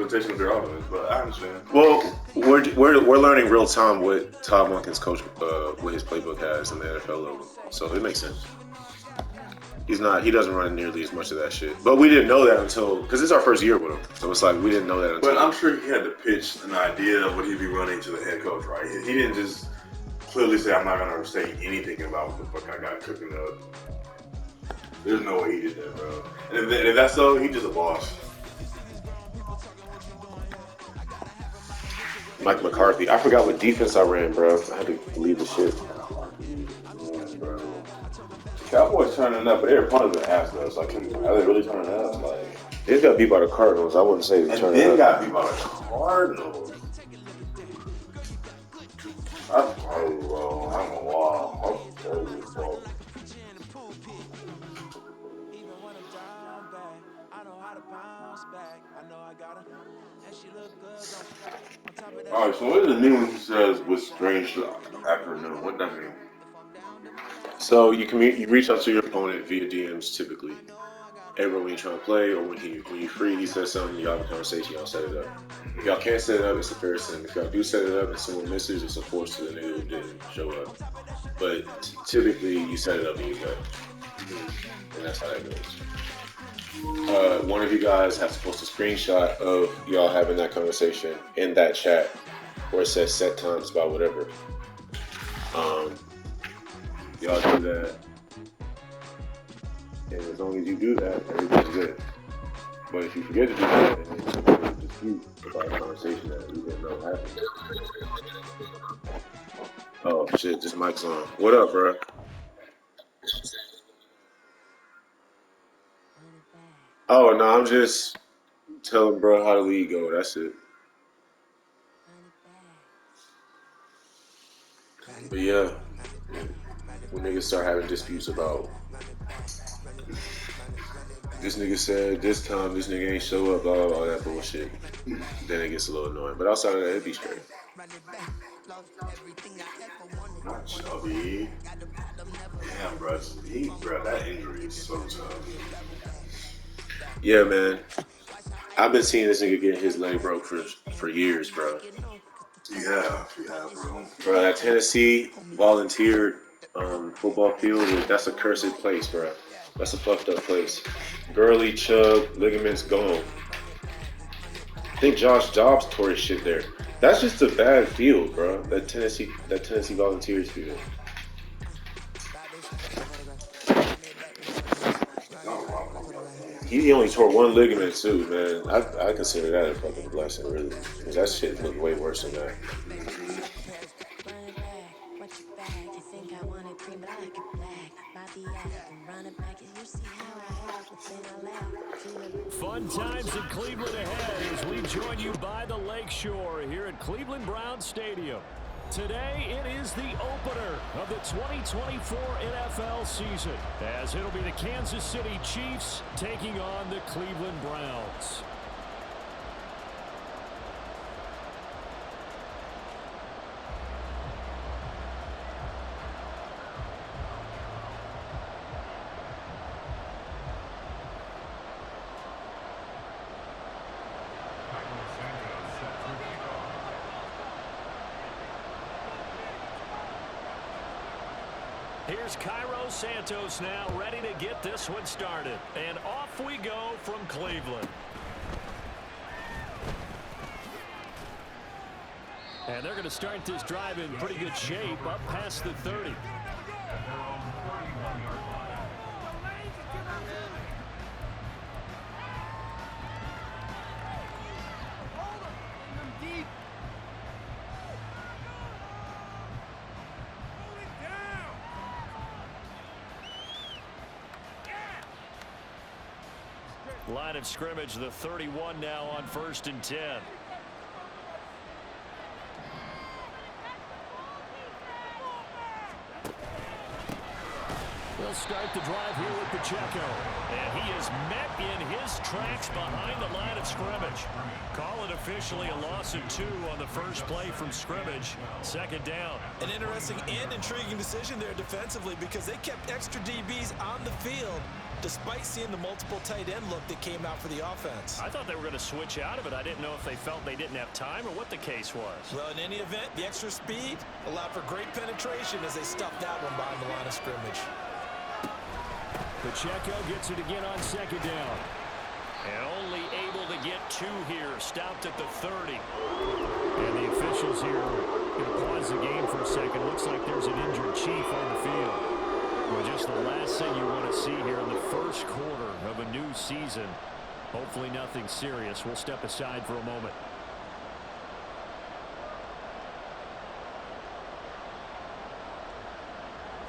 implementation of their offense, but I understand. Well, we're learning real time what Todd Monken's coach, what his playbook has in the NFL level, so it makes sense. He doesn't run nearly as much of that shit. But we didn't know that until, because it's our first year with him. So it's like, we didn't know that until. But I'm sure he had to pitch an idea of what he'd be running to the head coach, right? He didn't just clearly say, I'm not going to say anything about what the fuck I got cooking up. There's no way he did that, bro. And if that's so, he's just a boss. Mike McCarthy. I forgot what defense I ran, bro. I had to leave the shit. Yeah, bro. Cowboys turning up, but they're punting the ass though. So like, are they really turning up? Like, they got beat by the Cardinals. I wouldn't say they're turning up. They got beat by the Cardinals. That's crazy, bro. I'm gonna lie. That's crazy, bro. Alright, so what does it mean when he says with strange afternoon? What does that mean? So you reach out to your opponent via DMs typically. Everyone when you're trying to play or when you're free, he says something, y'all have a conversation, y'all set it up. If y'all can't set it up, it's a fair sin. If y'all do set it up and someone misses, it's a force to the nigga who didn't show up. But typically you set it up and you go. And that's how that goes. One of you guys has to post a screenshot of y'all having that conversation in that chat where it says set times by whatever. Y'all do that. And as long as you do that, everything's good. But if you forget to do that, then it's a dispute about a conversation that we didn't know happened. Oh shit, this mic's on. What up, bro? Oh no, I'm just telling bro how the league go. That's it. But yeah, when niggas start having disputes about this nigga said this time this nigga ain't show up, blah blah blah, that bullshit, then it gets a little annoying. But outside of that, it'd be straight. Not chubby. Damn, bro. That injury is so tough. Yeah, man. I've been seeing this nigga get his leg broke for years, bro. Yeah, bro. Bro, that Tennessee volunteered football field, that's a cursed place, bro. That's a fucked up place. Burley, chub, ligaments gone. I think Josh Dobbs tore his shit there. That's just a bad field, bro. That Tennessee Volunteers field. He only tore one ligament too, man. I consider that a fucking blessing, really. Because that shit looked way worse than that. Fun times in Cleveland ahead as we join you by the Lakeshore here at Cleveland Browns Stadium. Today, it is the opener of the 2024 NFL season, as it'll be the Kansas City Chiefs taking on the Cleveland Browns. Here's Cairo Santos now ready to get this one started. And off we go from Cleveland. And they're going to start this drive in pretty good shape up past the 30. Line of scrimmage, the 31 now on 1st and 10. They'll start the drive here with Pacheco. And he is met in his tracks behind the line of scrimmage. Call it officially a loss of 2 on the first play from scrimmage. 2nd down. An interesting and intriguing decision there defensively because they kept extra DBs on the field despite seeing the multiple tight end look that came out for the offense. I thought they were going to switch out of it. I didn't know if they felt they didn't have time or what the case was. Well, in any event, the extra speed allowed for great penetration as they stuffed that one behind the line of scrimmage. Pacheco gets it again on second down. And only able to get 2 here. Stopped at the 30. And the officials here going to pause the game for a second. Looks like there's an injured Chief on the field. Well, just the last thing you want to see here in the first quarter of a new season. Hopefully nothing serious. We'll step aside for a moment.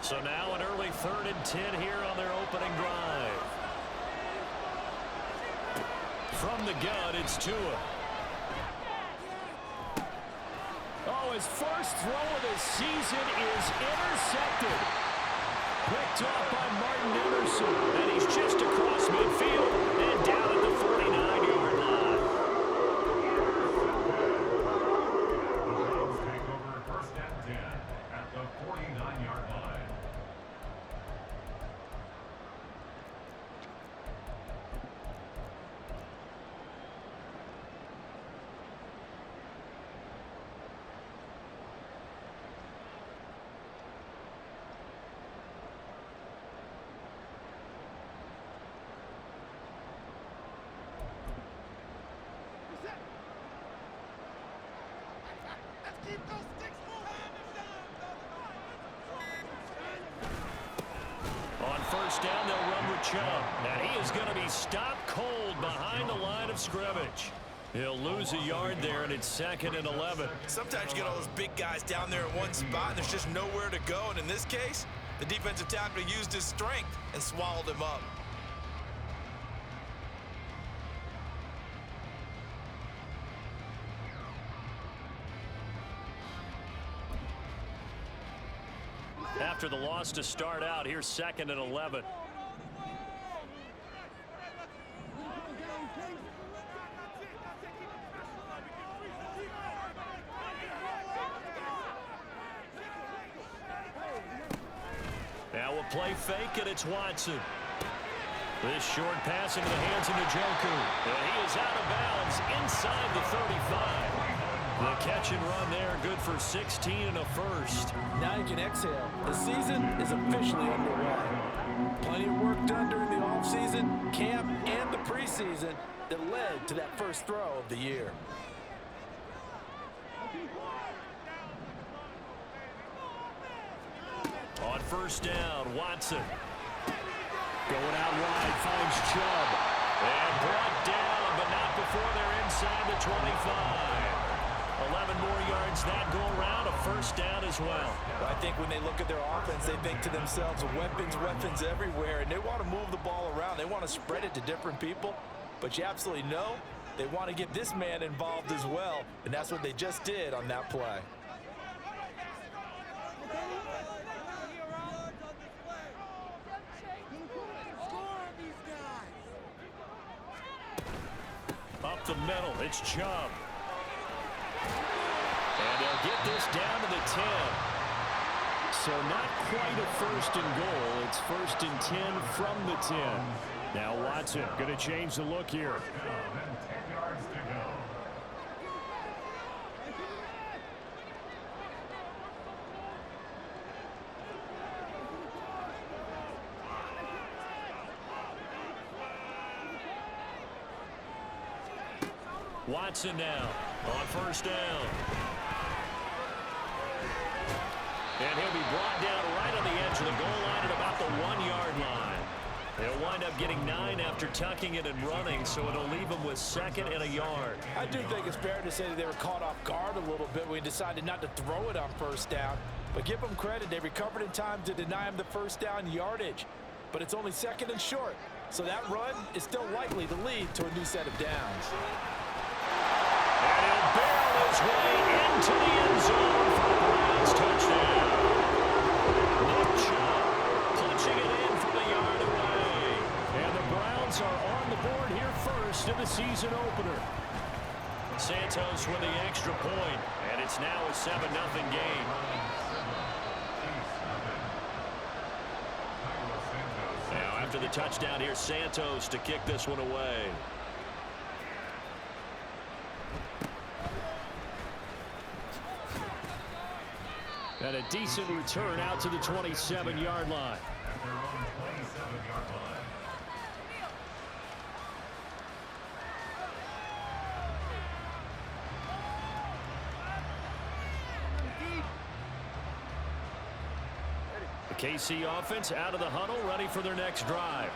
So now an early 3rd and 10 here on their opening drive. From the gun, it's Tua. Oh, his first throw of the season is intercepted. Picked off by Martin Emerson. And he's just across midfield and down at the 49-yard line. Take over 1st and 10 at the 49-yard line. On 1st down, they'll run with Chubb. And he is going to be stopped cold behind the line of scrimmage. He'll lose a yard there, and it's 2nd and 11. Sometimes you get all those big guys down there in one spot, and there's just nowhere to go. And in this case, the defensive tackle used his strength and swallowed him up. After the loss to start out, here's 2nd and 11. Now we'll play fake, and it's Watson. This short pass into the hands of Njoku. And he is out of bounds inside the 35. The catch and run there, good for 16 and a first. Now you can exhale. The season is officially underway. Plenty of work done during the offseason, camp, and the preseason that led to that first throw of the year. On 1st down, Watson. Going out wide, finds Chubb. And brought down, but not before they're inside the 25. 11 more yards that go around, a 1st down as well. I think when they look at their offense, they think to themselves, weapons everywhere, and they want to move the ball around. They want to spread it to different people, but you absolutely know they want to get this man involved as well, and that's what they just did on that play. Up the middle, it's Chubb. And they'll get this down to the 10. So not quite a 1st and goal. It's 1st and 10 from the 10. Now Watson going to change the look here. 10 yards to go. Watson now on 1st down. And he'll be brought down right on the edge of the goal line at about the 1-yard line. They'll wind up getting 9 after tucking it and running, so it'll leave them with 2nd and a yard. I do think it's fair to say that they were caught off guard a little bit when we decided not to throw it on 1st down. But give them credit, they recovered in time to deny him the 1st down yardage. But it's only 2nd and short, so that run is still likely to lead to a new set of downs. And he'll barrel his way into the end zone for the Browns touchdown. Nick Chubb punching it in from the yard away. And the Browns are on the board here first in the season opener. Santos with the extra point, and it's now a 7-0 game. Now after the touchdown. Here's Santos to kick this one away. And a decent return out to the 27-yard line. At their own 27-yard line. The KC offense out of the huddle, ready for their next drive.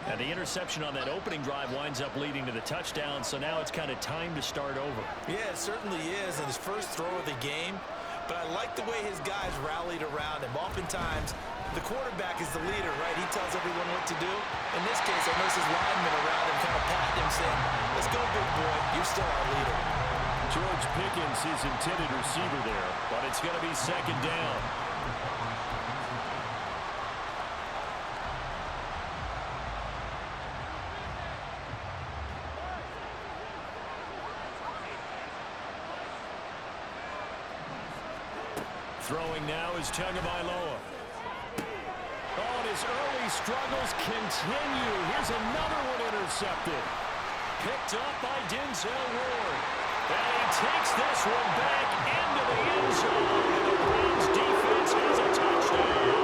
And the interception on that opening drive winds up leading to the touchdown, so now it's kind of time to start over. Yeah, it certainly is in his first throw of the game. But I like the way his guys rallied around him. Oftentimes, the quarterback is the leader, right? He tells everyone what to do. In this case, I notice his linemen around him kind of patting him, saying, let's go, big boy. You're still our leader. George Pickens, his intended receiver there, but it's going to be second down. Throwing now is Tagovailoa. Oh, and his early struggles continue. Here's another one intercepted. Picked up by Denzel Ward. And he takes this one back into the end zone. And the Browns defense has a touchdown.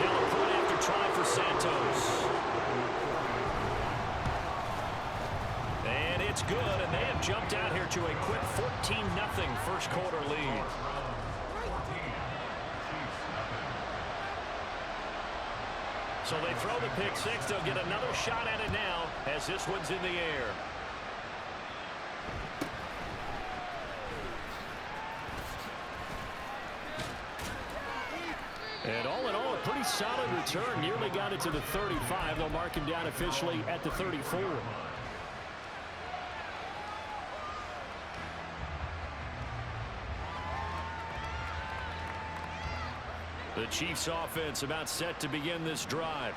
Now a point after try for Santos. And it's good, and they have jumped out here to a quick 14-0 first quarter lead. So they throw the pick six. They'll get another shot at it now as this one's in the air. And all in all, a pretty solid return. Nearly got it to the 35. They'll mark him down officially at the 34. The Chiefs offense about set to begin this drive.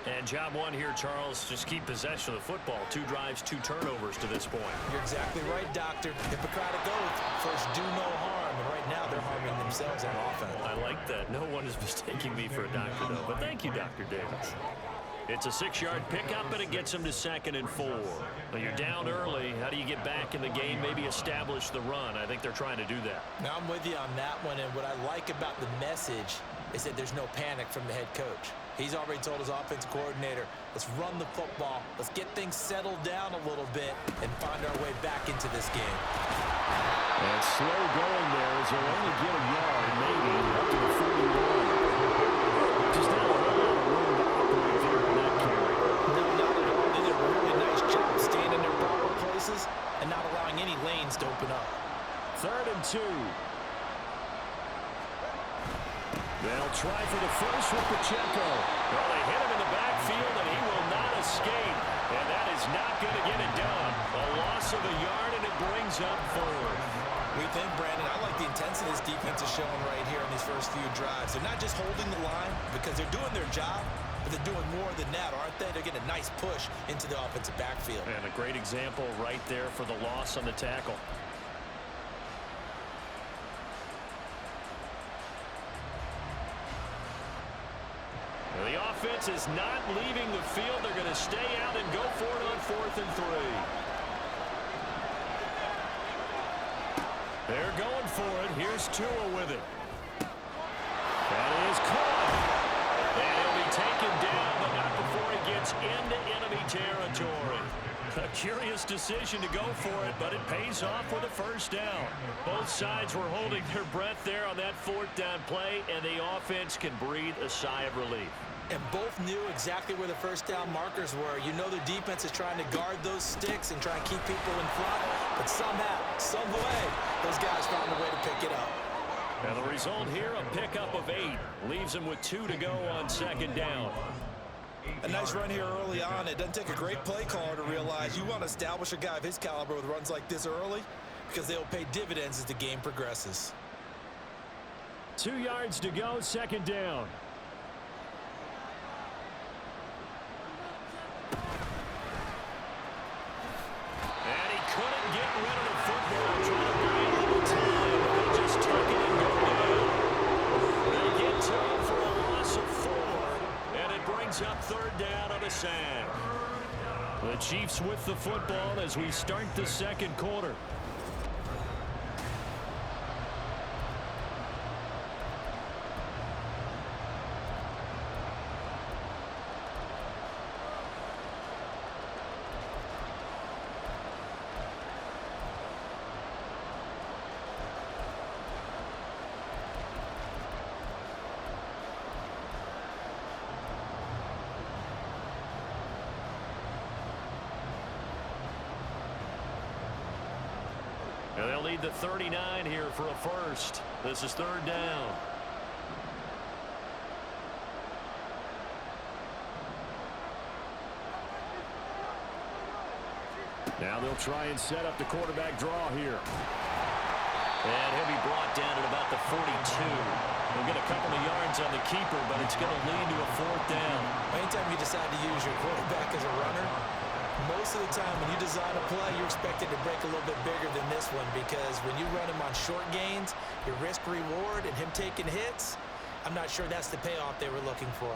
And job one here, Charles, just keep possession of the football. 2 drives, 2 turnovers to this point. You're exactly right, Doctor. Hippocratic oath. First, do no harm. And right now, they're harming themselves on offense. I like that. No one is mistaking me for a doctor, though. But thank you, Dr. Davis. It's a 6-yard pickup, and it gets them to 2nd and 4. Well, you're down early. How do you get back in the game, maybe establish the run? I think they're trying to do that. Now, I'm with you on that one, and what I like about the message is that there's no panic from the head coach. He's already told his offensive coordinator, let's run the football, let's get things settled down a little bit, and find our way back into this game. And slow going there as they'll only get a yard, maybe, up to the 41. Just not a whole lot of room to operate there on that carry. No, not at all. They did a really nice job staying in their proper places and not allowing any lanes to open up. 3rd and 2. They'll try for the first with Pacheco. Well, they hit him in the backfield, and he will not escape. And that is not going to get it done. A loss of a yard, and it brings up 4th. We think, Brandon, I like the intensity this defense is showing right here in these first few drives. They're not just holding the line because they're doing their job, but they're doing more than that, aren't they? They're getting a nice push into the offensive backfield. And a great example right there for the loss on the tackle. The offense is not leaving the field. They're going to stay out and go for it on 4th and 3. They're going for it. Here's Tua with it. That is caught. And he'll be taken down, but not before he gets into enemy territory. A curious decision to go for it, but it pays off with a first down. Both sides were holding their breath there on that 4th down play, and the offense can breathe a sigh of relief. And both knew exactly where the first down markers were. You know the defense is trying to guard those sticks and try and keep people in front, but somehow, some way, those guys found a way to pick it up. And the result here, a pickup of 8. Leaves them with 2 to go on 2nd down. A nice run here early on. It doesn't take a great play caller to realize you want to establish a guy of his caliber with runs like this early because they'll pay dividends as the game progresses. 2 yards to go, 2nd down. And he couldn't get rid of the football. Trying to buy a little time. They just took it and go down. They get to him for a loss of 4. And it brings up 3rd down. sack. The Chiefs with the football as we start the second quarter. And they'll lead the 39 here for a first. This is third down. Now they'll try and set up the quarterback draw here. And he'll be brought down at about the 42. He'll get a couple of yards on the keeper, but it's going to lead to a fourth down. Anytime you decide to use your quarterback as a runner, most of the time when you design a play, you're expected to break a little bit bigger than this one, because when you run him on short gains, your risk-reward and him taking hits, I'm not sure that's the payoff they were looking for.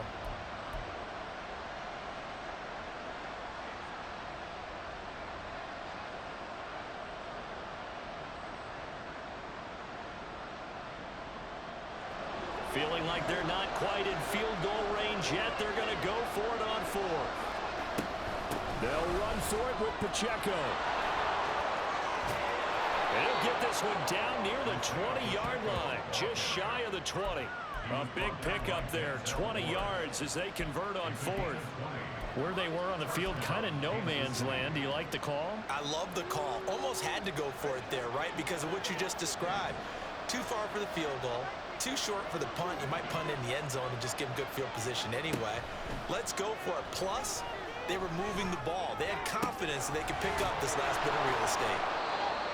Feeling like they're not quite in field goal range yet, they're going to go for it on fourth. They'll run for it with Pacheco. They'll get this one down near the 20-yard line, just shy of the 20. A big pickup there, 20 yards as they convert on fourth. Where they were on the field, kind of no man's land. Do you like the call? I love the call. Almost had to go for it there, right, because of what you just described. Too far for the field goal, too short for the punt. You might punt in the end zone and just give them good field position anyway. Let's go for it. Plus, they were moving the ball. They had confidence that they could pick up this last bit of real estate.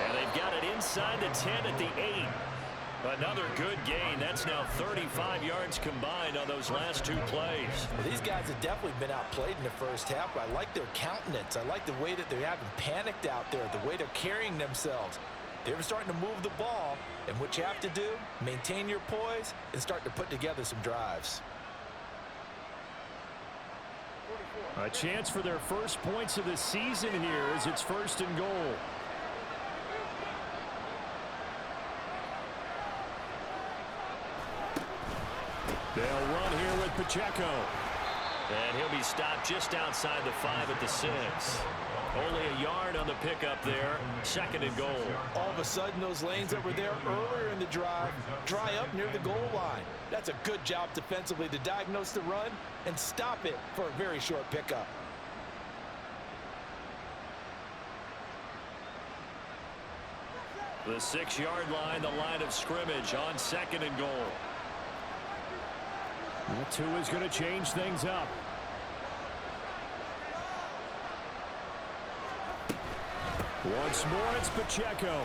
And they've got it inside the 10 at the 8. Another good gain. That's now 35 yards combined on those last two plays. Well, these guys have definitely been outplayed in the first half, but I like their countenance. I like the way that they haven't panicked out there, the way they're carrying themselves. They were starting to move the ball, and what you have to do, maintain your poise and start to put together some drives. A chance for their first points of the season here as it's first and goal. They'll run here with Pacheco. And he'll be stopped just outside the 5 at the 6. Only a yard on the pickup there. Second and goal. All of a sudden, those lanes that were there earlier in the drive dry up near the goal line. That's a good job defensively to diagnose the run and stop it for a very short pickup. The 6-yard line, the line of scrimmage on second and goal. Tua is going to change things up. Once more, it's Pacheco.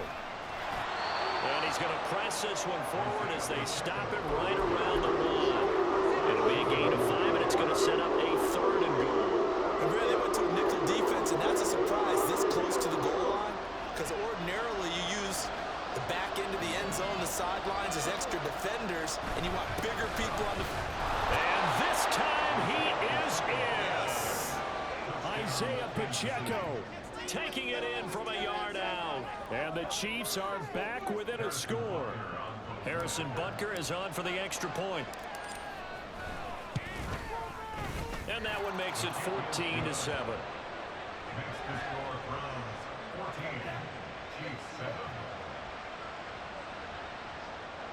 And he's going to press this one forward as they stop it right around the line. It'll be a gain of 5, and it's going to set up a third and goal. And really, they went to a nickel defense, and that's a surprise this close to the goal line, because ordinarily you use the back end of the end zone, the sidelines as extra defenders, and you want bigger people on the... And this time he is in. Isaiah Pacheco taking it in from a yard out. And the Chiefs are back within a score. Harrison Butker is on for the extra point. And that one makes it 14-7. Makes the score Browns 14, Chiefs 7.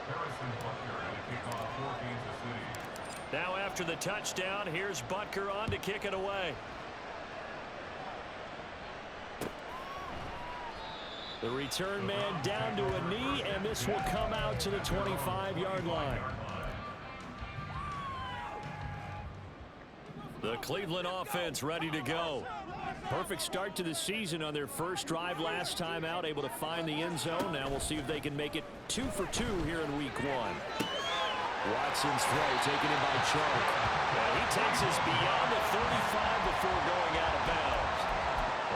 Harrison Butker had a kickoff for Kansas City. Now after the touchdown, here's Butker on to kick it away. The return man down to a knee, and this will come out to the 25-yard line. The Cleveland offense ready to go. Perfect start to the season on their first drive last time out, able to find the end zone. Now we'll see if they can make it 2 for 2 here in week 1. Watson's throw taken in by Chark. And he takes us beyond the 35 before going out of bounds.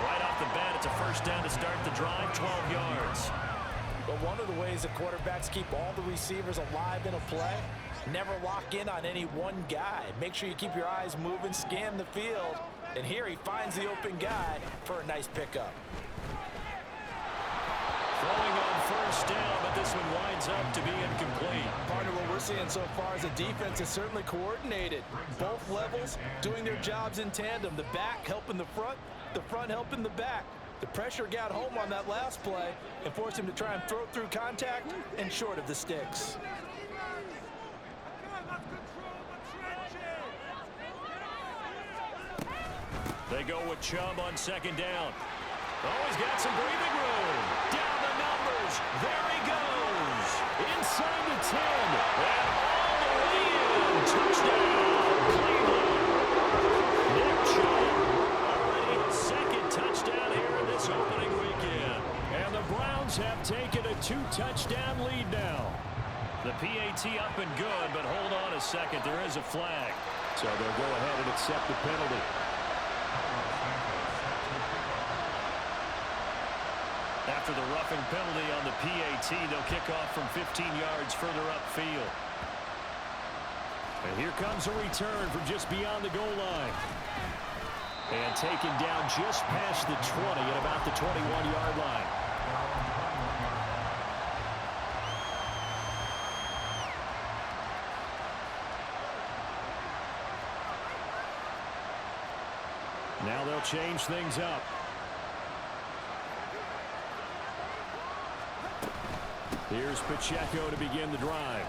Right off the bat, it's a first down to start the drive, 12 yards. But one of the ways the quarterbacks keep all the receivers alive in a play, never lock in on any one guy. Make sure you keep your eyes moving, scan the field, And here he finds the open guy for a nice pickup. Throwing on first down, but this one winds up to be incomplete. Partner, what we're seeing so far is the defense is certainly coordinated. Both levels doing their jobs in tandem. The back helping the front helping the back. The pressure got home on that last play and forced him to try and throw through contact and short of the sticks. They go with Chubb on second down. Oh, he's got some breathing room. Down the numbers. There he goes. Inside the 10. And all the way in. Touchdown, Cleveland. Nick Chubb. Already his second touchdown here in this opening weekend. And the Browns have taken a 2-touchdown lead now. The PAT up and good, but hold on a second. There is a flag. So they'll go ahead and accept the penalty. After the roughing penalty on the PAT, they'll kick off from 15 yards further upfield. And here comes a return from just beyond the goal line. And taken down just past the 20 at about the 21-yard line. Now they'll change things up. Here's Pacheco to begin the drive.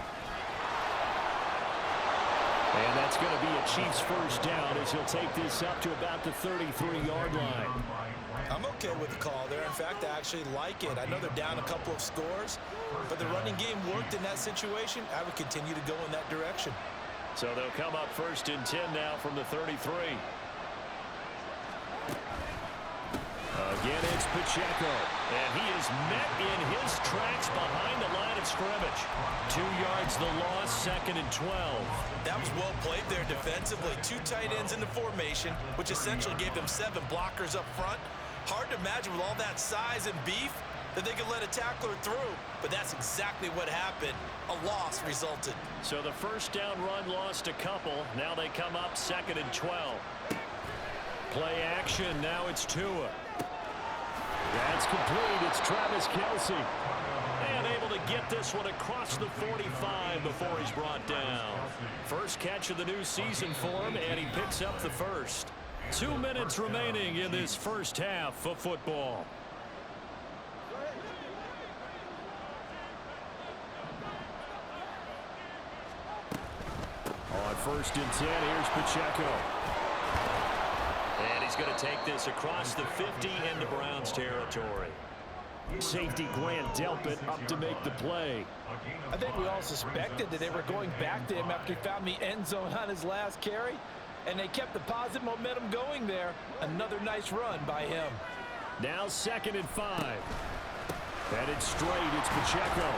And that's going to be a Chiefs first down as he'll take this up to about the 33-yard line. I'm okay with the call there. In fact, I actually like it. I know they're down a couple of scores, but the running game worked in that situation. I would continue to go in that direction. So they'll come up first and 10 now from the 33. Again, it's Pacheco. And he is met in his tracks behind the line of scrimmage. 2 yards the loss, second and 12. That was well played there defensively. 2 tight ends in the formation, which essentially gave them 7 blockers up front. Hard to imagine with all that size and beef that they could let a tackler through. But that's exactly what happened. A loss resulted. So the first down run lost a couple. Now they come up second and 12. Play action. Now it's Tua. That's complete. It's Travis Kelce. And able to get this one across the 45 before he's brought down. First catch of the new season for him, and he picks up the first. 2 minutes remaining in this first half of football. On first and 10, here's Pacheco. And he's going to take this across the 50 into Browns territory. Safety Grant Delpit up to make the play. I think we all suspected that they were going back to him after he found the end zone on his last carry. And they kept the positive momentum going there. Another nice run by him. Now second and 5. Headed straight, it's Pacheco.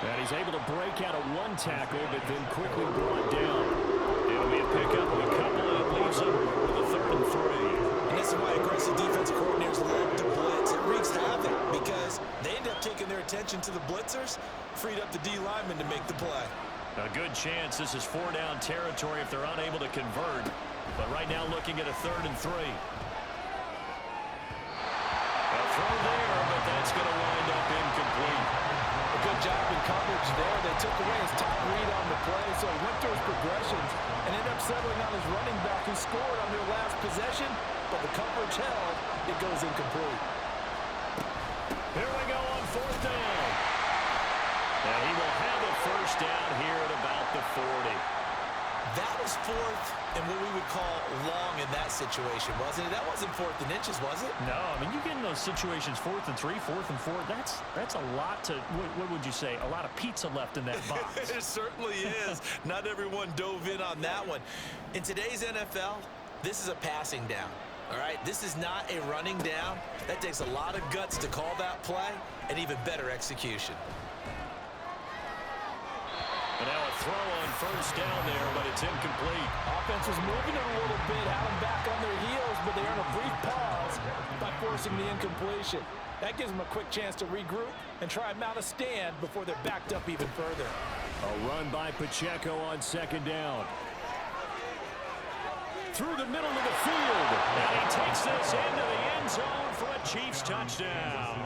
And he's able to break out of one tackle, but then quickly brought down. It'll be a pickup of a couple, and it leaves him with a 3rd and 3. And this is why aggressive defensive coordinators love to blitz. It wreaks havoc because they end up taking their attention to the blitzers, freed up the D lineman to make the play. A good chance this is 4-down territory if they're unable to convert. But right now looking at a 3rd and 3. A throw there, but that's going to wind up incomplete. A good job in coverage there. They took away his top read on the play, so he went through his progressions and ended up settling on his running back who scored on their last possession, but the coverage held. It goes incomplete. Here we go on 4th down. And he will have a first down here at about the 40. That was 4th and what we would call long in that situation, wasn't it? That wasn't 4th and inches, was it? No, I mean, you get in those situations 4th and 3, 4th and 4. That's a lot to, what would you say, a lot of pizza left in that box. It certainly is. Not everyone dove in on that one. In today's NFL, this is a passing down. All right, this is not a running down. That takes a lot of guts to call that play and even better execution. And now a throw on first down there, but it's incomplete. Offense was moving it a little bit, had them back on their heels, but they earn a brief pause by forcing the incompletion. That gives them a quick chance to regroup and try and mount a stand before they're backed up even further. A run by Pacheco on second down. through the middle of the field. And he takes this into the end zone for a Chiefs touchdown.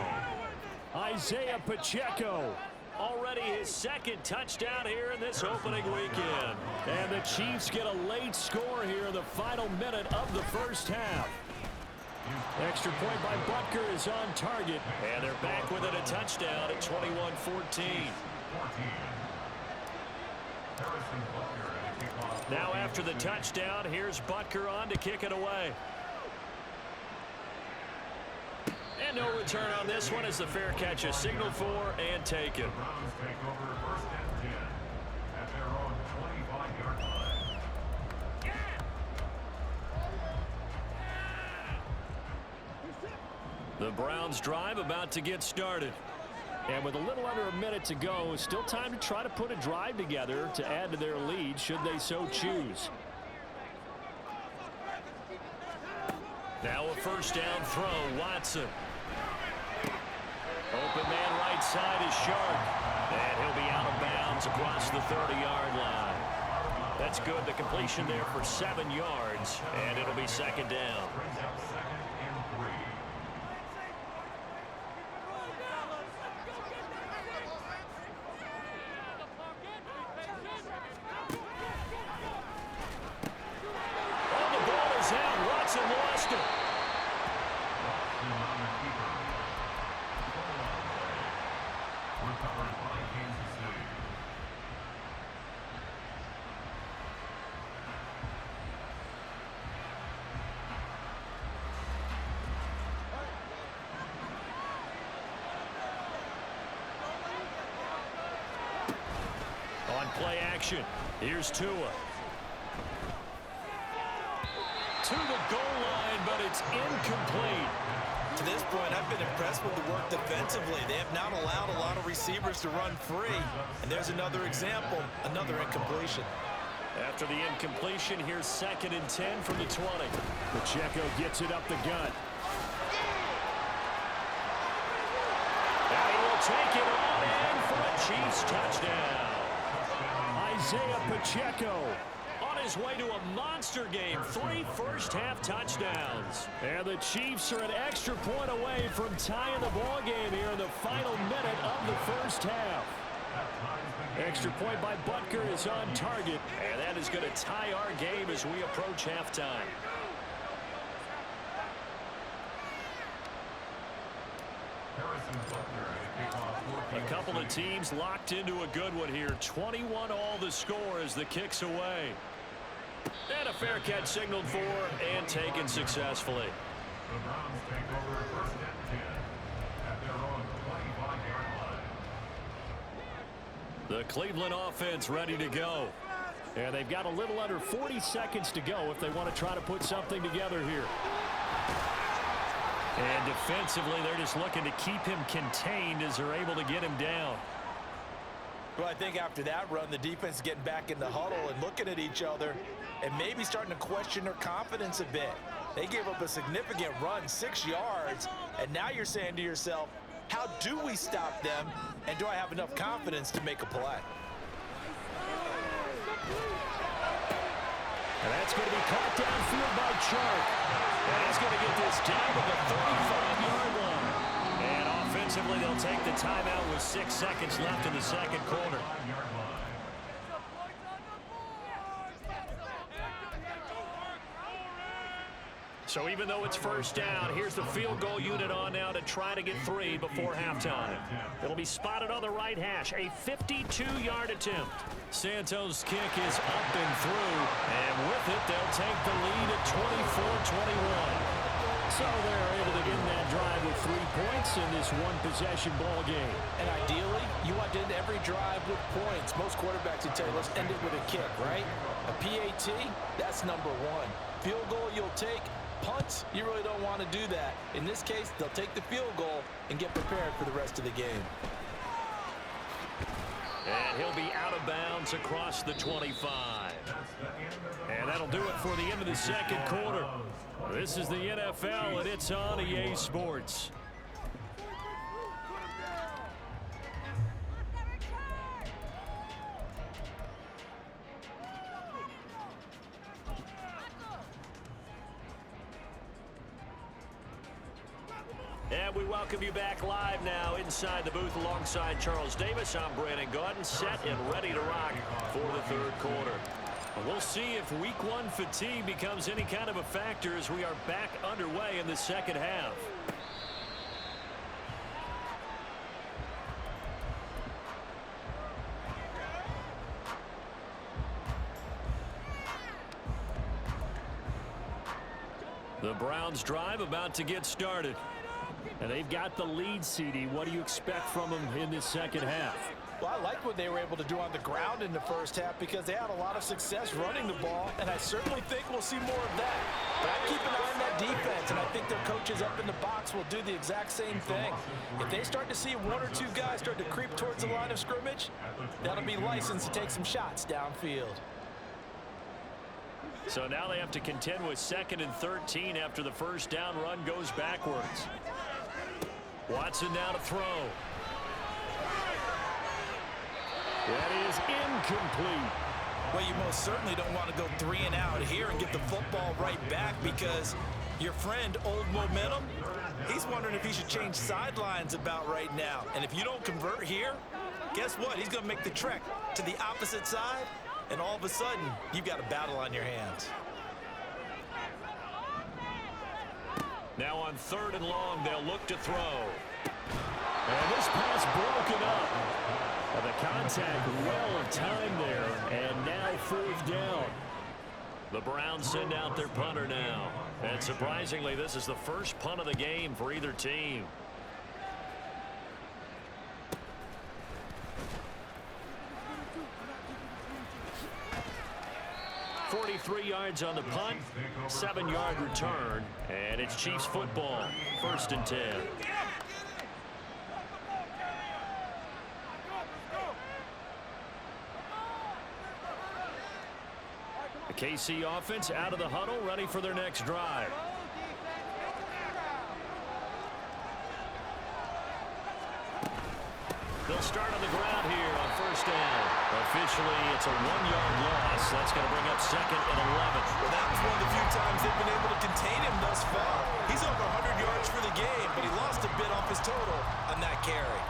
Isaiah Pacheco, already his second touchdown here in this opening weekend. And the Chiefs get a late score here in the final minute of the first half. Extra point by Butker is on target. And they're back within a touchdown at 21-14. Now after the touchdown, here's Butker on to kick it away. And no return on this one as the fair catch is signaled for and taken. The Browns take over first and 10 at their own 25-yard line. The Browns drive about to get started. And with a little under a minute to go, still time to try to put a drive together to add to their lead should they so choose. Now a first down throw, Watson. Open man right side is Sharp. And he'll be out of bounds across the 30-yard line. That's good. The completion there for 7 yards. And it'll be second down. Brings up second and 3. And the ball is out. Watson lost it. Watson on the keeper. Goal line play. Recovered by Kansas City. On play action, here's Tua. To the goal line, but it's incomplete. To this point, I've been impressed with the work defensively. They have not allowed a lot of receivers to run free. And there's another example, another incompletion. After the incompletion, here's second and 10 from the 20. Pacheco gets it up the gut. And he will take it on in for a Chiefs touchdown. Isaiah Pacheco on his way to a monster game. 3 first-half touchdowns. And the Chiefs are an extra point away from tying the ball game here in the final minute of the first half. Extra point by Butker is on target. And that is going to tie our game as we approach halftime. A couple of teams locked into a good one here. 21 all the score as the kick's away. And a fair catch signaled for and taken successfully. The Browns take over first and 10 at their own 25-yard line. The Cleveland offense ready to go. And they've got a little under 40 seconds to go if they want to try to put something together here. And defensively, they're just looking to keep him contained as they're able to get him down. Well, I think after that run, the defense is getting back in the huddle and looking at each other and maybe starting to question their confidence a bit. They gave up a significant run, 6 yards, and now you're saying to yourself, how do we stop them, and do I have enough confidence to make a play? And that's going to be caught downfield by Chark. And he's going to get this down to the 35-yard line. And offensively, they'll take the timeout with 6 seconds left in the second quarter. So even though it's first down, here's the field goal unit on now to try to get 3 before halftime. It'll be spotted on the right hash, a 52-yard attempt. Santos' kick is up and through, and with it, they'll take the lead at 24-21. So they're able to end that drive with 3 points in this one-possession ball game. And ideally, you want to end every drive with points. Most quarterbacks would tell you, let's end it with a kick, right? A PAT, that's number 1. Field goal you'll take. Punts, you really don't want to do that. In this case, they'll take the field goal and get prepared for the rest of the game. And he'll be out of bounds across the 25. And that'll do it for the end of the second quarter. This is the NFL, and it's on EA Sports. And we welcome you back live now inside the booth alongside Charles Davis. I'm Brandon Gaudin, set and ready to rock for the third quarter. We'll see if week one fatigue becomes any kind of a factor as we are back underway in the second half. The Browns drive about to get started. And they've got the lead, CD. What do you expect from them in this second half? Well, I like what they were able to do on the ground in the first half because they had a lot of success running the ball, and I certainly think we'll see more of that. But I keep an eye on that defense, and I think their coaches up in the box will do the exact same thing. If they start to see one or two guys start to creep towards the line of scrimmage, that'll be licensed to take some shots downfield. So now they have to contend with 2nd and 13 after the first down run goes backwards. Watson now to throw. That is incomplete. Well, you most certainly don't want to go 3 and out here and get the football right back because your friend, Old Momentum, he's wondering if he should change sidelines about right now. And if you don't convert here, guess what? He's going to make the trek to the opposite side, and all of a sudden, you've got a battle on your hands. Now on 3rd and long, they'll look to throw. And this pass broken up. The contact well of time there, and now 4th down. The Browns send out their punter now. And surprisingly, this is the first punt of the game for either team. .43 yards on the punt, 7-yard return, and it's Chiefs football, 1st and 10. The KC offense out of the huddle, ready for their next drive. They'll start on the ground here on 1st down. Officially, it's a 1-yard loss. That's going to bring up 2nd and 11. Well, that was one of the few times they've been able to contain him thus far. He's over 100 yards for the game, but he lost a bit off his total on that carry.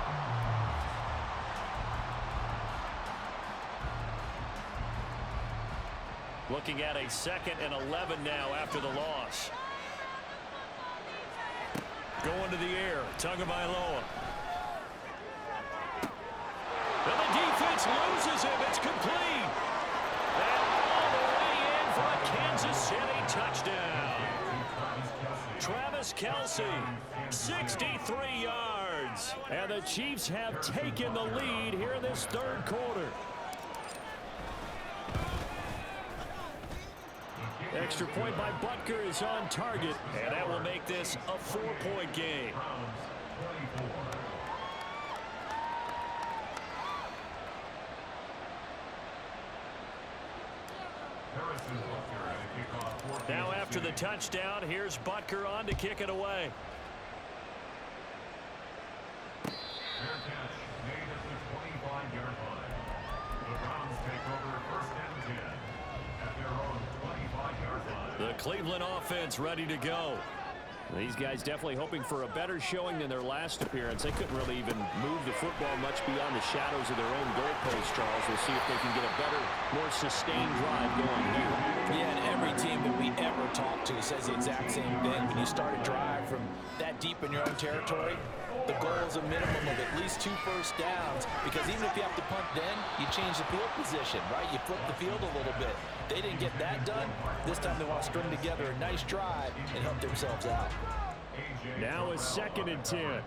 Looking at a 2nd and 11 now after the loss. Going to the air, Tagovailoa. And the defense loses him. It's complete. And all the way in for a Kansas City touchdown. Travis Kelce, 63 yards. And the Chiefs have taken the lead here in this third quarter. Extra point by Butker is on target, and that will make this a 4-point game. Now after the touchdown, here's Butker on to kick it away. Fair catch made at the 25-yard line. The Browns take over 1st and 10 at their own 25-yard line. The Cleveland offense ready to go. These guys definitely hoping for a better showing than their last appearance. They couldn't really even move the football much beyond the shadows of their own goalpost, Charles. We'll see if they can get a better, more sustained drive going here. Yeah, and every team that we ever talk to says the exact same thing. When you start a drive from that deep in your own territory, the goal is a minimum of at least 2 first downs, because even if you have to punt then, you change the field position, right? You flip the field a little bit. They didn't get that done. This time they want to string together a nice drive and help themselves out. Now it's 2nd and 10.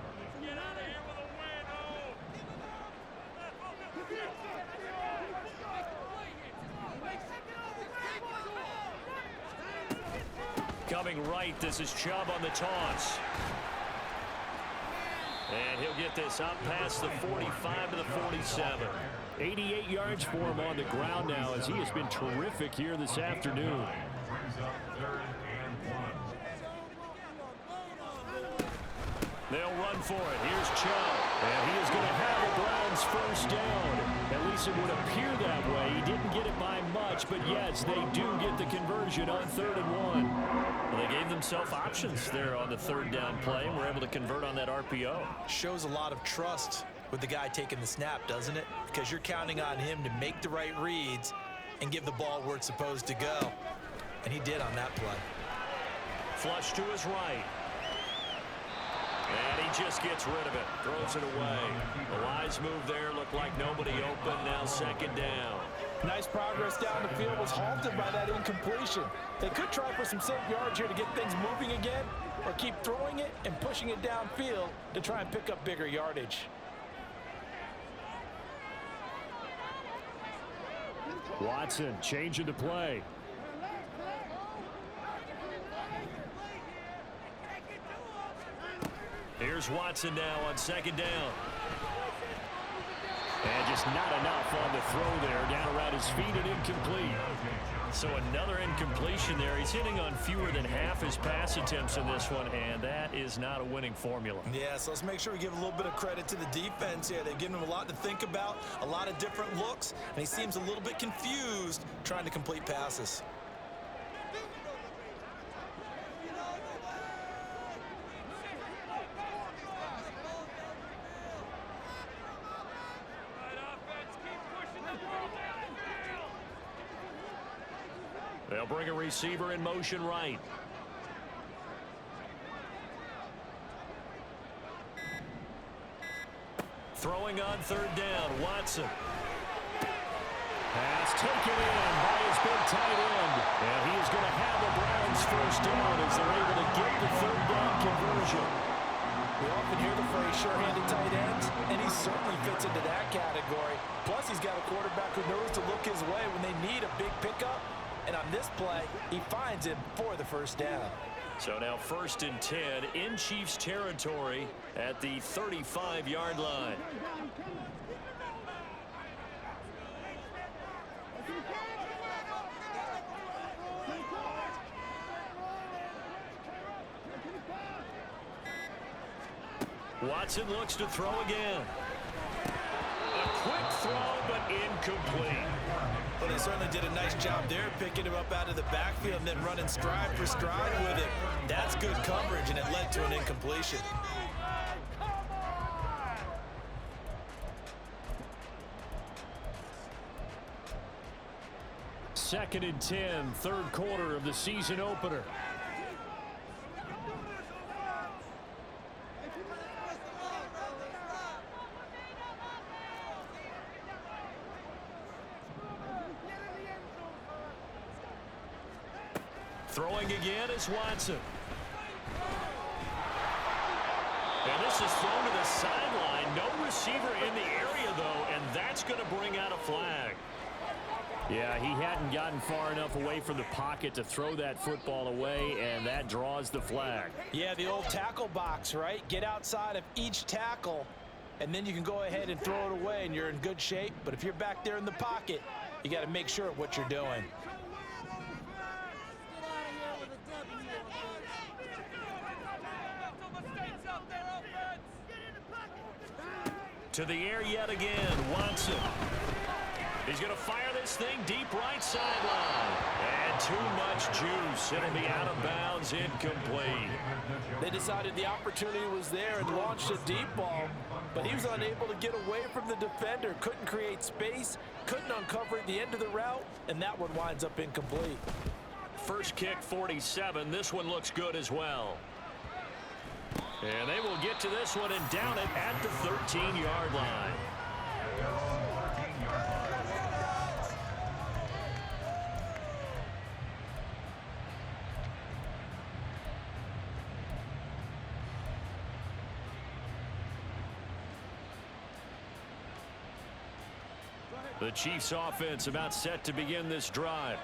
Coming right, this is Chubb on the toss. And he'll get this up past the 45 to the 47. 88 yards for him on the ground now, as he has been terrific here this afternoon. They'll run for it. Here's Chubb. And he is going to have a Browns his first down. At least it would appear that way. He didn't get it by much, but yes, they do get the conversion on 3rd and 1. Well, they gave themselves options there on the 3rd down play and were able to convert on that RPO. Shows a lot of trust with the guy taking the snap, doesn't it? Because you're counting on him to make the right reads and give the ball where it's supposed to go. And he did on that play. Flush to his right. And he just gets rid of it. Throws it away. A wise move there. Looked like nobody open. Now 2nd down. Nice progress down the field was halted by that incompletion. They could try for some safe yards here to get things moving again, or keep throwing it and pushing it downfield to try and pick up bigger yardage. Watson changing the play. Here's Watson now on 2nd down. And just not enough on the throw there. Down around his feet and incomplete. So another incompletion there. He's hitting on fewer than half his pass attempts in this one, and that is not a winning formula. Yeah, so let's make sure we give a little bit of credit to the defense here. They've given him a lot to think about, a lot of different looks, and he seems a little bit confused trying to complete passes. They'll bring a receiver in motion right. Throwing on 3rd down, Watson. Pass taken in by his big tight end. And he is going to have the Browns first down as they're able to get the 3rd down conversion. We often hear the phrase sure-handed tight ends, and he certainly fits into that category. Plus, he's got a quarterback who knows to look his way when they need a big pickup. And on this play, he finds him for the first down. So now 1st and 10 in Chiefs territory at the 35-yard line. Watson looks to throw again. A quick throw, but incomplete. Well, they certainly did a nice job there, picking him up out of the backfield and then running stride for stride with it. That's good coverage, and it led to an incompletion. Second and 10, 3rd quarter of the season opener. Throwing again is Watson. And this is thrown to the sideline. No receiver in the area, though, and that's going to bring out a flag. Yeah, he hadn't gotten far enough away from the pocket to throw that football away, and that draws the flag. Yeah, the old tackle box, right? Get outside of each tackle, and then you can go ahead and throw it away, and you're in good shape. But if you're back there in the pocket, you got to make sure of what you're doing. To the air yet again, Watson. He's going to fire this thing deep right sideline. And too much juice. It'll be out of bounds, incomplete. They decided the opportunity was there and launched a deep ball, but he was unable to get away from the defender. Couldn't create space, couldn't uncover at the end of the route, and that one winds up incomplete. First kick, 47. This one looks good as well. And they will get to this one and down it at the 13-yard line. The Chiefs offense about set to begin this drive.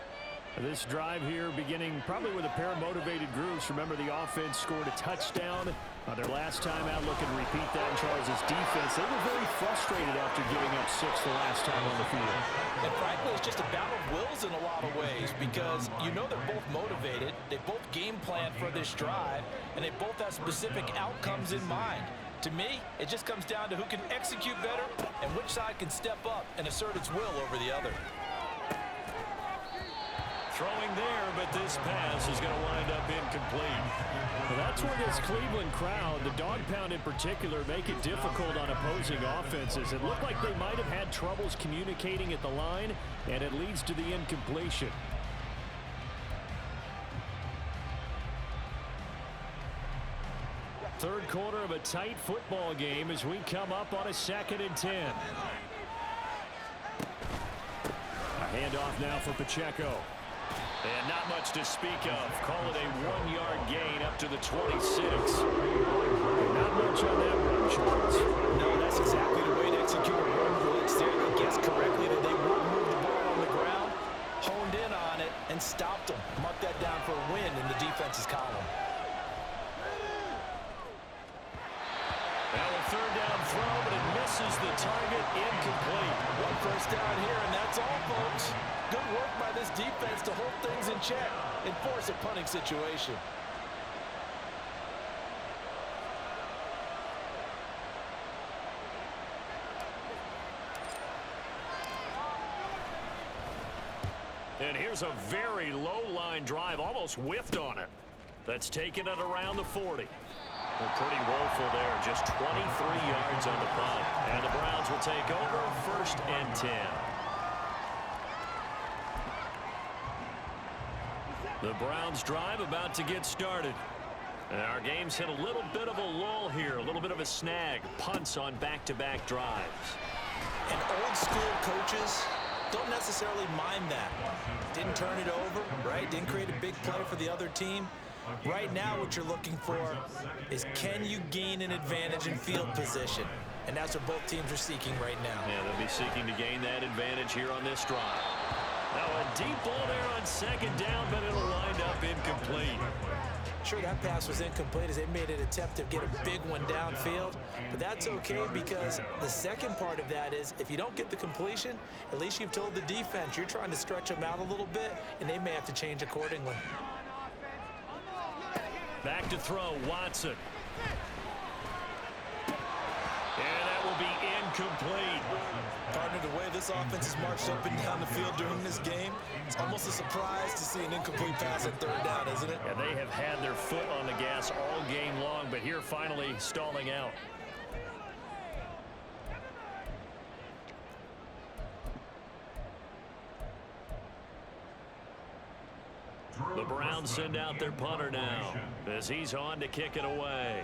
This drive here beginning probably with a pair of motivated groups. Remember, the offense scored a touchdown their last time out. Looking to repeat that in Charles' defense. They were very frustrated after giving up 6 the last time on the field. And frankly, it's just a battle of wills in a lot of ways, because you know they're both motivated. They both game plan for this drive, and they both have specific outcomes in mind. To me, it just comes down to who can execute better and which side can step up and assert its will over the other. Throwing there, but this pass is going to wind up incomplete. Well, that's where this Cleveland crowd, the dog pound in particular, make it difficult on opposing offenses. It looked like they might have had troubles communicating at the line, and it leads to the incompletion. Third quarter of a tight football game as we come up on a 2nd and 10. A handoff now for Pacheco. And not much to speak of. Call it a 1-yard gain up to the 26. Not much on that run, Charles. No, that's exactly the way to execute a run blitz there. They guessed correctly that they would move the ball on the ground, honed in on it, and stopped them. Mark that down for a win in the defense's column. Now a 3rd down throw, but it misses the target. Incomplete. 1 first down here, and that's all, folks. Good work by this defense to hold things in check and force a punting situation. And here's a very low-line drive, almost whiffed on it. That's taken it around the 40. Well, pretty woeful there, just 23 yards on the punt. And the Browns will take over 1st and 10. The Browns drive about to get started. And our game's hit a little bit of a lull here, a little bit of a snag. Punts on back-to-back drives. And old-school coaches don't necessarily mind that. Didn't turn it over, right? Didn't create a big play for the other team. Right now, what you're looking for is, can you gain an advantage in field position? And that's what both teams are seeking right now. Yeah, they'll be seeking to gain that advantage here on this drive. Now a deep ball there on 2nd down, but it'll wind up incomplete. Sure, that pass was incomplete as they made an attempt to get a big one downfield. But that's okay because the second part of that is if you don't get the completion, at least you've told the defense you're trying to stretch them out a little bit, and they may have to change accordingly. Back to throw, Watson. And that will be incomplete. Partner, the way this offense has marched up and down the field during this game, it's almost a surprise to see an incomplete pass at 3rd down, isn't it? Yeah, they have had their foot on the gas all game long, but here finally stalling out. The Browns send out their punter now as he's on to kick it away.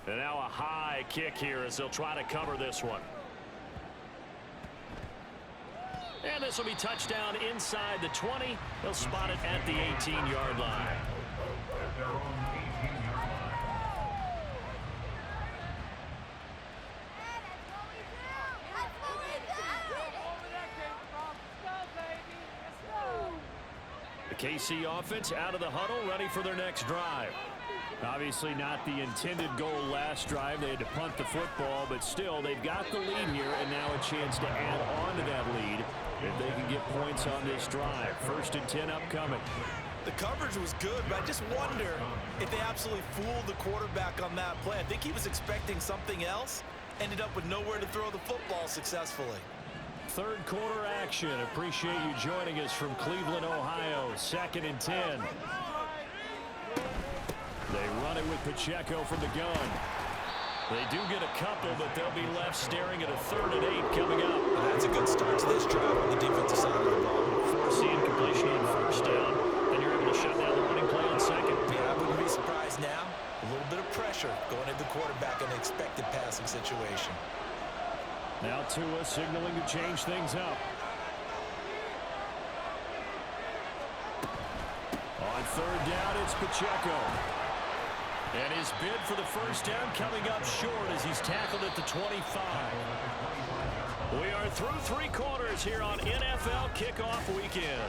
And now a high kick here as they'll try to cover this one. And this will be touchdown inside the 20. They'll spot it at the 18-yard line. At their own 18-yard line. The KC offense out of the huddle, ready for their next drive. Obviously not the intended goal last drive. They had to punt the football, but still, they've got the lead here, and now a chance to add on to that lead if they can get points on this drive. 1st and 10 upcoming. The coverage was good, but I just wonder if they absolutely fooled the quarterback on that play. I think he was expecting something else, ended up with nowhere to throw the football successfully. 3rd quarter action. Appreciate you joining us from Cleveland, Ohio. 2nd and 10. They run it with Pacheco from the gun. They do get a couple, but they'll be left staring at a 3rd and 8 coming up. That's a good start to this drive on the defensive side of the ball. Force the incompletion on 1st down, then you're able to shut down the running play on 2nd. Yeah, I wouldn't be surprised now. A little bit of pressure going at the quarterback in an expected passing situation. Now Tua signaling to change things up. On 3rd down, it's Pacheco. And his bid for the 1st down coming up short as he's tackled at the 25. We are through 3 quarters here on NFL Kickoff Weekend.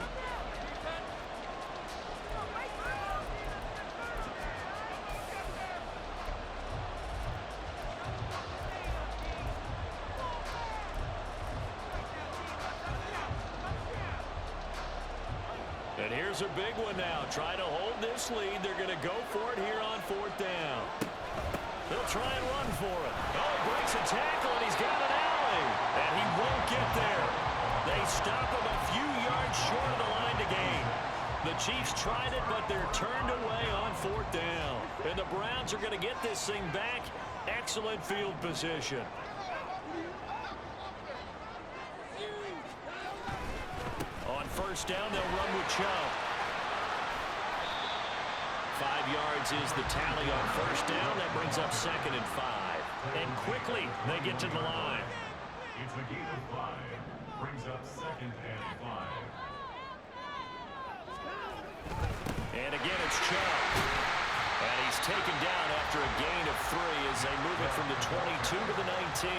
And here's a big one now. Trying to hold this lead. They're going to go for it here on 4th down. They'll try and run for it. Oh, he breaks a tackle, and he's got an alley. And he won't get there. They stop him a few yards short of the line to gain. The Chiefs tried it, but they're turned away on 4th down. And the Browns are going to get this thing back. Excellent field position. On 1st down, they'll run with Chubb. 5 yards is the tally on 1st down. That brings up 2nd and 5. And quickly, they get to the line. It's a gain of 5. Brings up 2nd and 5. And again, it's Chubb. And he's taken down after a gain of 3 as they move it from the 22 to the 19.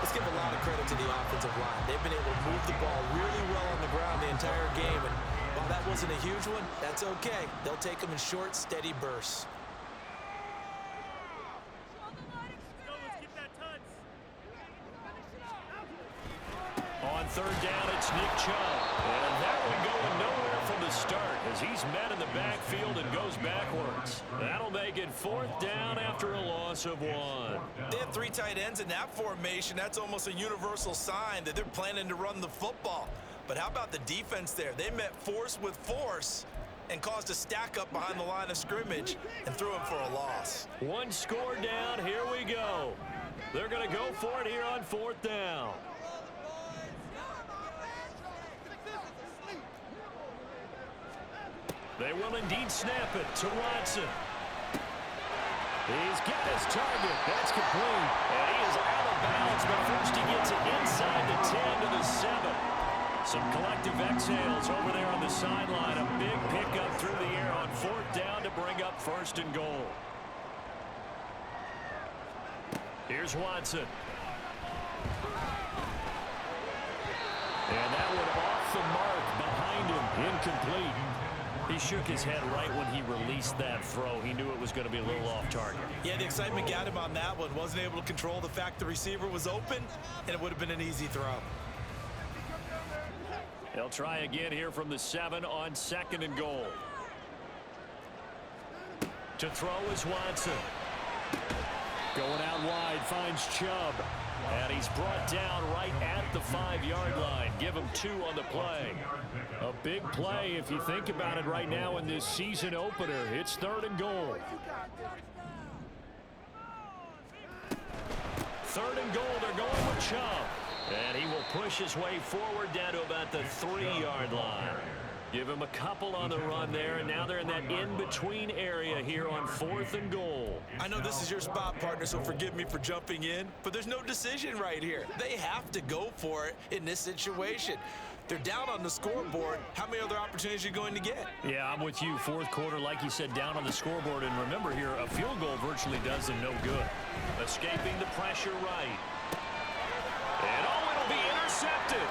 Let's give a lot of credit to the offensive line. They've been able to move the ball really well on the ground the entire game. And while that wasn't a huge one, that's okay. They'll take them in short, steady bursts. On 3rd down, it's Nick Chubb. And that one going nowhere from the start as he's met in the backfield and goes backwards. That'll make it 4th down after a loss of 1. They have 3 tight ends in that formation. That's almost a universal sign that they're planning to run the football. But how about the defense there? They met force with force and caused a stack up behind the line of scrimmage and threw him for a loss. 1 score down. Here we go. They're going to go for it here on 4th down. They will indeed snap it to Watson. He's got his target. That's complete. And he is out of bounds, but first he gets it inside the 10 to the 7. Some collective exhales over there on the sideline. A big pickup through the air on 4th down to bring up 1st and goal. Here's Watson. And that one off the mark behind him. Incomplete. He shook his head right when he released that throw. He knew it was going to be a little off target. Yeah, the excitement got him on that one. Wasn't able to control the fact the receiver was open, and it would have been an easy throw. They'll try again here from the 7 on 2nd and goal. To throw is Watson. Going out wide, finds Chubb. And he's brought down right at the 5-yard line. Give him 2 on the play. A big play if you think about it right now in this season opener. It's 3rd and goal. 3rd and goal, they're going with Chubb. And he will push his way forward down to about the 3-yard line. Give him a couple on the run there, and now they're in that in-between area here on 4th and goal. I know this is your spot, partner, so forgive me for jumping in, but there's no decision right here. They have to go for it in this situation. They're down on the scoreboard. How many other opportunities are you going to get? Yeah, I'm with you. 4th quarter, like you said, down on the scoreboard. And remember here, a field goal virtually does them no good. Escaping the pressure right. And it'll be intercepted.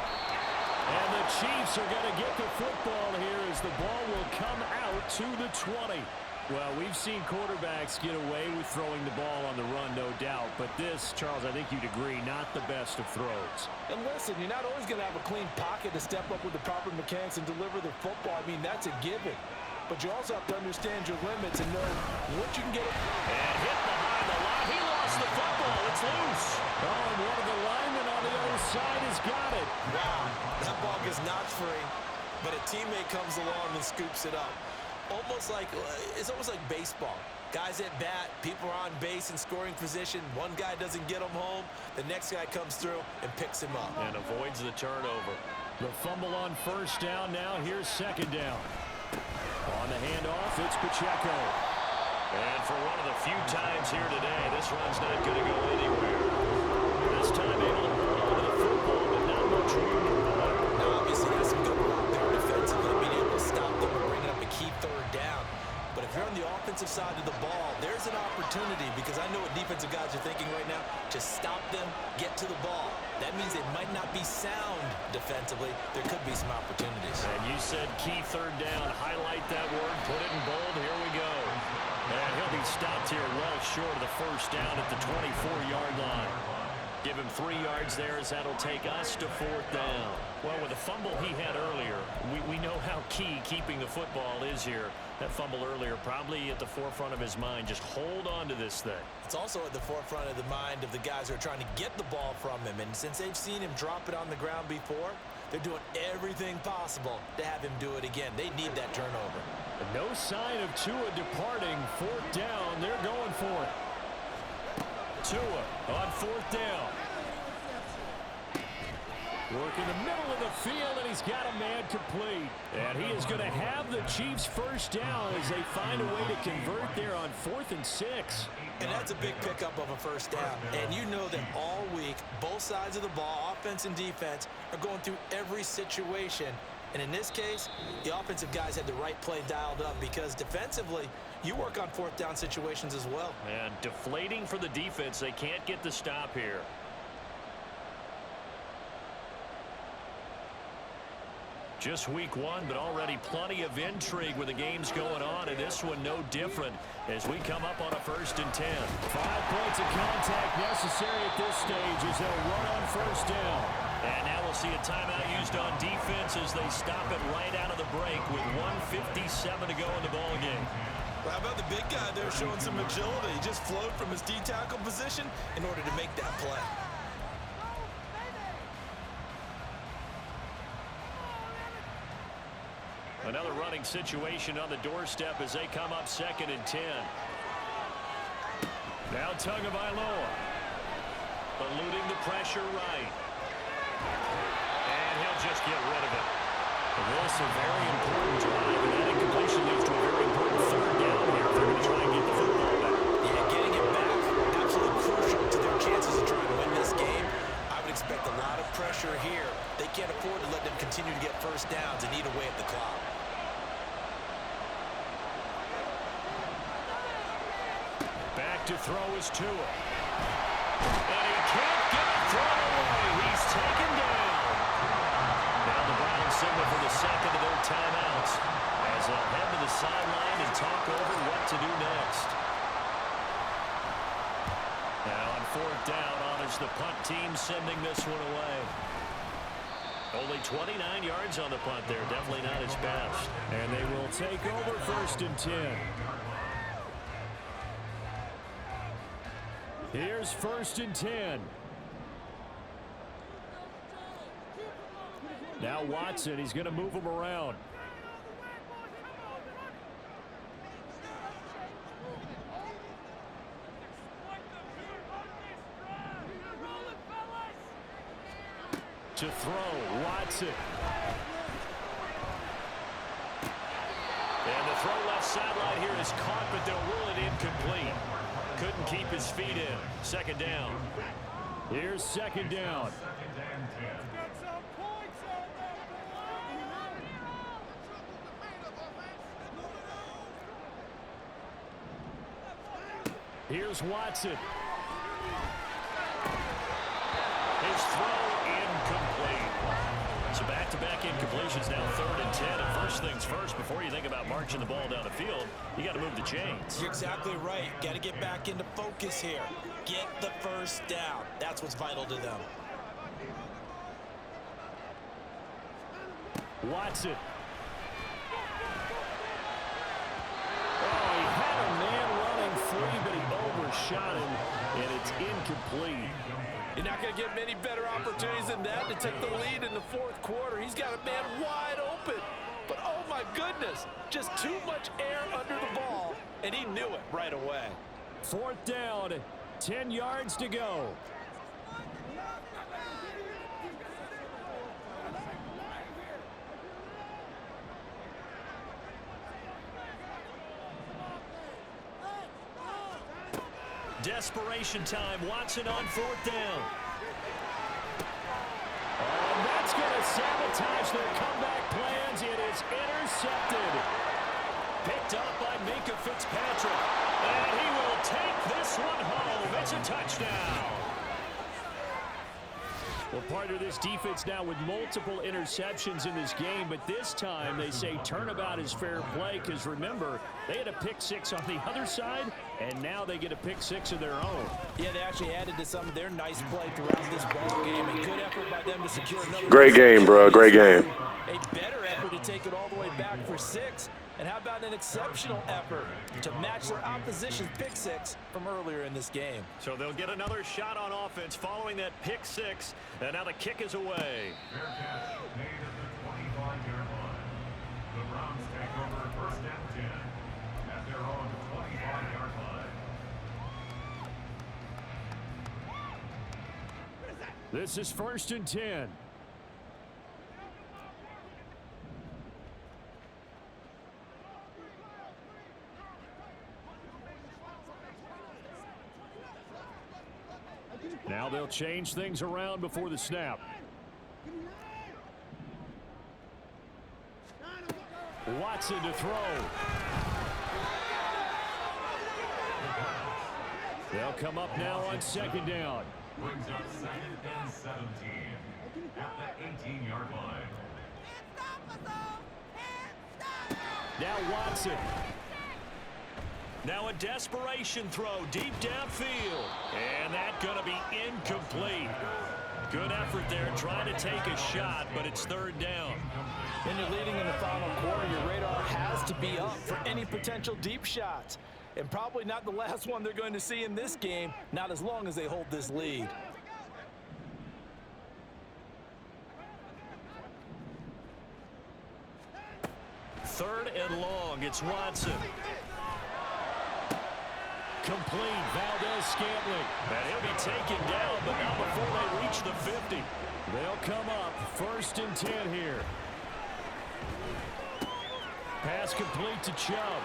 And the Chiefs are going to get the football here as the ball will come out to the 20. Well, we've seen quarterbacks get away with throwing the ball on the run, no doubt. But this, Charles, I think you'd agree, not the best of throws. And listen, you're not always going to have a clean pocket to step up with the proper mechanics and deliver the football. I mean, that's a given. But you also have to understand your limits and know what you can get. And hit behind the line. He lost the football. It's loose. Oh, and one of the linemen on the other side has got it. Wow, that ball gets knocked free, but a teammate comes along and scoops it up. It's almost like baseball. Guys at bat, people are on base in scoring position. One guy doesn't get him home. The next guy comes through and picks him up. And avoids the turnover. The fumble on 1st down. Now here's 2nd down. On the handoff, it's Pacheco. And for one of the few times here today, this run's not going to go anywhere. This time able to hold on to the football, but not much room to run. Now, obviously, that's some good work there defensively, being able to stop them and bringing up a key 3rd down. But if you're on the offensive side of the ball, there's an opportunity, because I know what defensive guys are thinking right now. Just stop them, get to the ball. That means it might not be sound defensively. There could be some opportunities. And you said key 3rd down. Highlight that word. Put it in bold. Here we go. And he'll be stopped here well short of the 1st down at the 24-yard line. Give him 3 yards there as that'll take us to 4th down. Well, with the fumble he had earlier, we know how key keeping the football is here. That fumble earlier probably at the forefront of his mind. Just hold on to this thing. It's also at the forefront of the mind of the guys who are trying to get the ball from him. And since they've seen him drop it on the ground before, they're doing everything possible to have him do it again. They need that turnover. No sign of Tua departing. 4th down. They're going for it. Tua on 4th down. Work in the middle of the field, and he's got a man complete. And he is going to have the Chiefs first down as they find a way to convert there on 4th and 6. And that's a big pickup of a first down. And you know that all week, both sides of the ball, offense and defense, are going through every situation. And in this case, the offensive guys had the right play dialed up because defensively, you work on 4th down situations as well. And deflating for the defense. They can't get the stop here. Just week 1, but already plenty of intrigue with the games going on, and this one no different as we come up on a 1st and 10. 5 points of contact necessary at this stage as they'll run on 1st down. And now we'll see a timeout used on defense as they stop it right out of the break with 1:57 to go in the ballgame. Well, how about the big guy there showing some agility? He just flowed from his D-tackle position in order to make that play. Another running situation on the doorstep as they come up 2nd and 10. Now Tagovailoa eluding the pressure right. And he'll just get rid of it. This is a very important drive, and that incompletion leads to a very important 3rd down here if they're going to try and get the football back. Yeah, getting it back, absolutely crucial to their chances of trying to win this game. I would expect a lot of pressure here. They can't afford to let them continue to get first downs and eat away at the clock. Back to throw is Tua. And he can't get a throw away. He's taken down. Now the Browns signal for the 2nd of their timeouts as they'll head to the sideline and talk over what to do next. Now on 4th down, honors the punt team sending this one away. Only 29 yards on the punt there. Definitely not his best. And they will take over 1st and 10. Here's 1st and 10. Now Watson, he's going to move him around. To throw, Watson. And the throw left sideline here is caught, but they'll rule it incomplete. Couldn't keep his feet in. 2nd down. Here's 2nd down. Here's Watson. His throw incomplete. So back-to-back incompletions now 3rd and 10. And first things first, before you think about marching the ball down the field, you got to move the chains. You're exactly right. Got to get back into focus here. Get the first down. That's what's vital to them. Watson. Oh, he had a man running free, but he overshot him, and it's incomplete. You're not going to get many better opportunities than that to take the lead in the 4th quarter. He's got a man wide open. But, oh, my goodness, just too much air under the ball, and he knew it right away. 4th down, 10 yards to go. Desperation time. Watson on 4th down. And that's going to sabotage their comeback plans. It is intercepted. Picked up by Minkah Fitzpatrick. And he will take this one home. It's a touchdown. Well, partner, this defense now with multiple interceptions in this game, but this time they say turnabout is fair play because, remember, they had a pick six on the other side, and now they get a pick six of their own. Yeah, they actually added to some of their nice play throughout this ball game. A good effort by them to secure another. Great game, bro. Great game. A better effort to take it all the way back for 6. And how about an exceptional effort to match their opposition's pick six from earlier in this game? So they'll get another shot on offense following that pick six, and now the kick is away. Fair catch made at the 25-yard line. The Browns take over first and 10 at their own 25-yard line. This is 1st and 10. Now they'll change things around before the snap. Watson to throw. They'll come up now on 2nd down. Brings up 2nd and 17 at the 18-yard line. Now Watson. Now a desperation throw deep downfield. And that's going to be incomplete. Good effort there trying to take a shot, but it's 3rd down. When you're leading in the final quarter, your radar has to be up for any potential deep shots. And probably not the last one they're going to see in this game, not as long as they hold this lead. Third and long, it's Watson. Complete. Valdez-Scantling. And he'll be taken down, but not before they reach the 50. They'll come up 1st and 10 here. Pass complete to Chubb.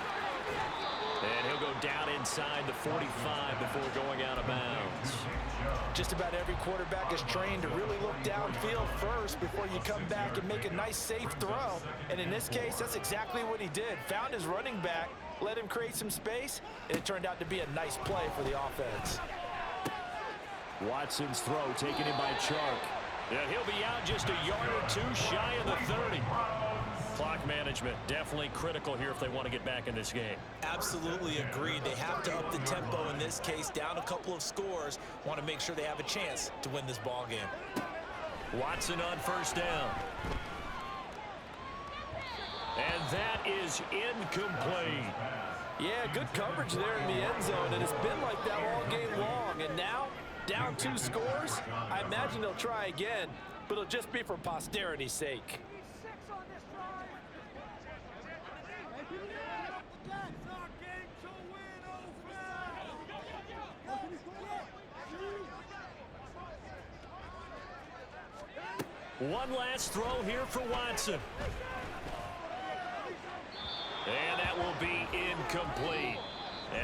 And he'll go down inside the 45 before going out of bounds. Just about every quarterback is trained to really look downfield first before you come back and make a nice safe throw. And in this case, that's exactly what he did. Found his running back, let him create some space, and it turned out to be a nice play for the offense. Watson's throw taken in by Chark. And he'll be out just a yard or two shy of the 30. Clock management definitely critical here if they want to get back in this game. Absolutely agreed. They have to up the tempo in this case, down a couple of scores. Want to make sure they have a chance to win this ball game. Watson on 1st down. And that is incomplete. Yeah, good coverage there in the end zone, and it's been like that all game long. And now, down 2 scores, I imagine they'll try again, but it'll just be for posterity's sake. One last throw here for Watson. And that will be incomplete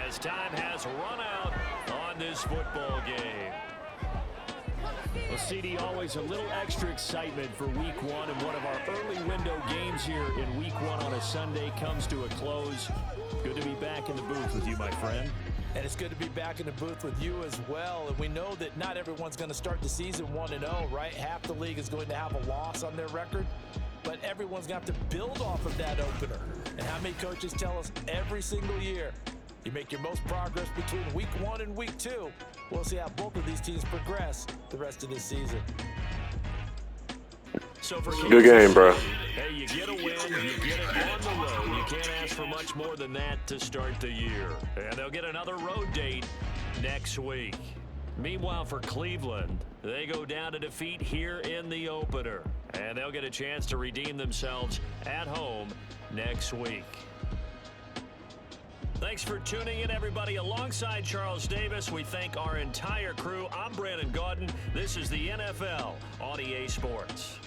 as time has run out on this football game. Well, CD, always a little extra excitement for week 1, and one of our early window games here in week 1 on a Sunday comes to a close. Good to be back in the booth with you, my friend. And it's good to be back in the booth with you as well. And we know that not everyone's going to start the season 1-0, right? Half the league is going to have a loss on their record. But everyone's going to have to build off of that opener. And how many coaches tell us every single year, you make your most progress between week 1 and week 2. We'll see how both of these teams progress the rest of this season. So for Good game, bro. Hey, you get a win, you get it on the road. You can't ask for much more than that to start the year. And they'll get another road date next week. Meanwhile, for Cleveland, they go down to defeat here in the opener. And they'll get a chance to redeem themselves at home next week. Thanks for tuning in, everybody. Alongside Charles Davis, we thank our entire crew. I'm Brandon Gaudin. This is the NFL on EA Sports.